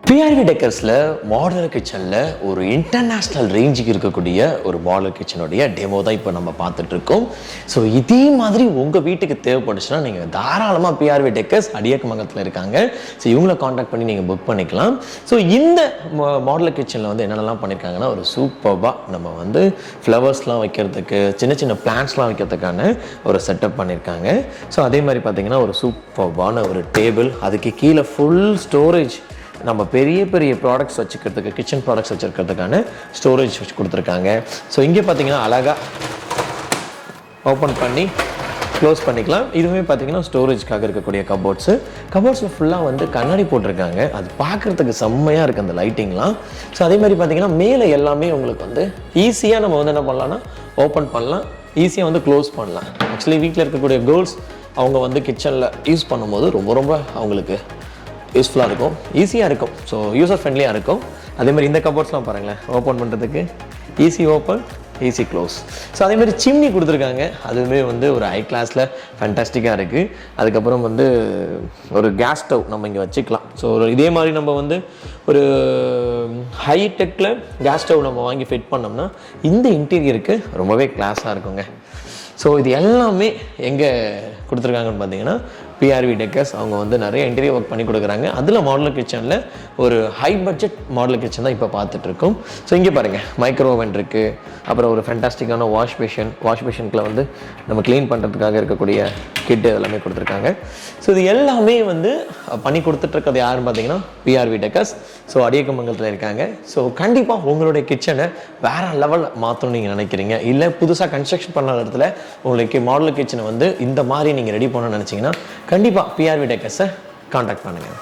PRV டெக்கர்ஸில் modeller கிச்சனில் ஒரு international ரேஞ்சுக்கு இருக்கக்கூடிய ஒரு மாடலர் கிச்சனுடைய டெமோ தான் இப்போ நம்ம பார்த்துட்ருக்கோம். ஸோ இதே மாதிரி உங்கள் வீட்டுக்கு தேவைப்பட்டுச்சுன்னா நீங்கள் தாராளமாக பிஆர்வி டெக்கர்ஸ் அடியக்கமங்கலத்தில் இருக்காங்க. ஸோ இவங்கள காண்டாக்ட் பண்ணி நீங்கள் புக் பண்ணிக்கலாம். ஸோ இந்த மாடலர் கிச்சனில் வந்து என்னென்னலாம் பண்ணியிருக்காங்கன்னா, ஒரு சூப்பராக நம்ம வந்து ஃப்ளவர்ஸ்லாம் வைக்கிறதுக்கு, சின்ன சின்ன பிளான்ட்ஸ்லாம் வைக்கிறதுக்கான ஒரு செட்டப் பண்ணியிருக்காங்க. ஸோ அதே மாதிரி பார்த்திங்கன்னா ஒரு சூப்பரான ஒரு டேபிள், அதுக்கு கீழே ஃபுல் ஸ்டோரேஜ், நம்ம பெரிய பெரிய ப்ராடக்ட்ஸ் வச்சுக்கிறதுக்கு, கிச்சன் ப்ராடக்ட்ஸ் வச்சுருக்கிறதுக்கான ஸ்டோரேஜ் வச்சு கொடுத்துருக்காங்க. ஸோ இங்கே பார்த்தீங்கன்னா அழகாக ஓப்பன் பண்ணி க்ளோஸ் பண்ணிக்கலாம். இதுவுமே பார்த்தீங்கன்னா ஸ்டோரேஜ்க்காக இருக்கக்கூடிய கபோர்ட்ஸில் ஃபுல்லாக வந்து கண்ணாடி போட்டிருக்காங்க. அது பார்க்குறதுக்கு செம்மையாக இருக்குது அந்த லைட்டிங்லாம். ஸோ அதே மாதிரி பார்த்தீங்கன்னா மேலே எல்லாமே உங்களுக்கு வந்து ஈஸியாக நம்ம வந்து என்ன பண்ணலாம்னா ஓப்பன் பண்ணலாம், ஈஸியாக வந்து க்ளோஸ் பண்ணலாம். ஆக்சுவலி வீட்டில் இருக்கக்கூடிய கேர்ள்ஸ் அவங்க வந்து கிச்சனில் யூஸ் பண்ணும்போது ரொம்ப அவங்களுக்கு யூஸ்ஃபுல்லாக இருக்கும், ஈஸியாக இருக்கும். ஸோ யூசர் ஃப்ரெண்ட்லியாக இருக்கும். அதேமாதிரி இந்த கபோர்ட்ஸ்லாம் பாருங்களேன், ஓப்பன் பண்ணுறதுக்கு easy open, easy close. So அதேமாதிரி சிம்னி கொடுத்துருக்காங்க. அதுவுமே வந்து ஒரு ஹை கிளாஸில் ஃபேண்டாஸ்டிக்காக இருக்குது. அதுக்கப்புறம் வந்து ஒரு கேஸ் ஸ்டவ் நம்ம இங்கே வச்சுக்கலாம். ஸோ இதே மாதிரி நம்ம வந்து ஒரு ஹைடெக்கில் கேஸ் ஸ்டவ் நம்ம வாங்கி ஃபிட் பண்ணோம்னா இந்த இன்டீரியருக்கு ரொம்பவே கிளாஸாக இருக்குங்க. ஸோ இது எல்லாமே எங்கே கொடுத்துருக்காங்கன்னு பார்த்தீங்கன்னா பிஆர்வி டெக்கர்ஸ் அவங்க வந்து நிறைய இன்டீரியர் ஒர்க் பண்ணி கொடுக்குறாங்க. அதில் மாடலர் கிச்சனில் ஒரு ஹை பட்ஜெட் மாடலர் கிச்சன் தான் இப்போ பார்த்துட்ருக்கோம். ஸோ இங்கே பாருங்கள், மைக்ரோ ஓவன் இருக்குது, அப்புறம் ஒரு ஃபேண்டாஸ்டிக்கான வாஷ் பேஷனுக்குள்ள வந்து நம்ம க்ளீன் பண்ணுறதுக்காக இருக்கக்கூடிய கிட்டு எல்லாமே கொடுத்துருக்காங்க. ஸோ இது எல்லாமே வந்து பண்ணி கொடுத்துட்ருக்கிறது யாருன்னு பார்த்தீங்கன்னா பிஆர்வி டெக்கர்ஸ். ஸோ அடியக்கமங்கலத்தில் இருக்காங்க. ஸோ கண்டிப்பாக உங்களுடைய கிச்சனை வேறு லெவலில் மாற்றணும்னு நீங்கள் நினைக்கிறீங்க, இல்லை புதுசாக கன்ஸ்ட்ரக்ஷன் பண்ண இடத்துல உங்களுக்கு மாடலர் கிச்சனை வந்து இந்த மாதிரி நீங்கள் ரெடி பண்ணணும்னு நினச்சிங்கன்னா கண்டிப்பாக பிஆர்வி டெக்கர்ஸை காண்டாக்ட் பண்ணுங்கள்.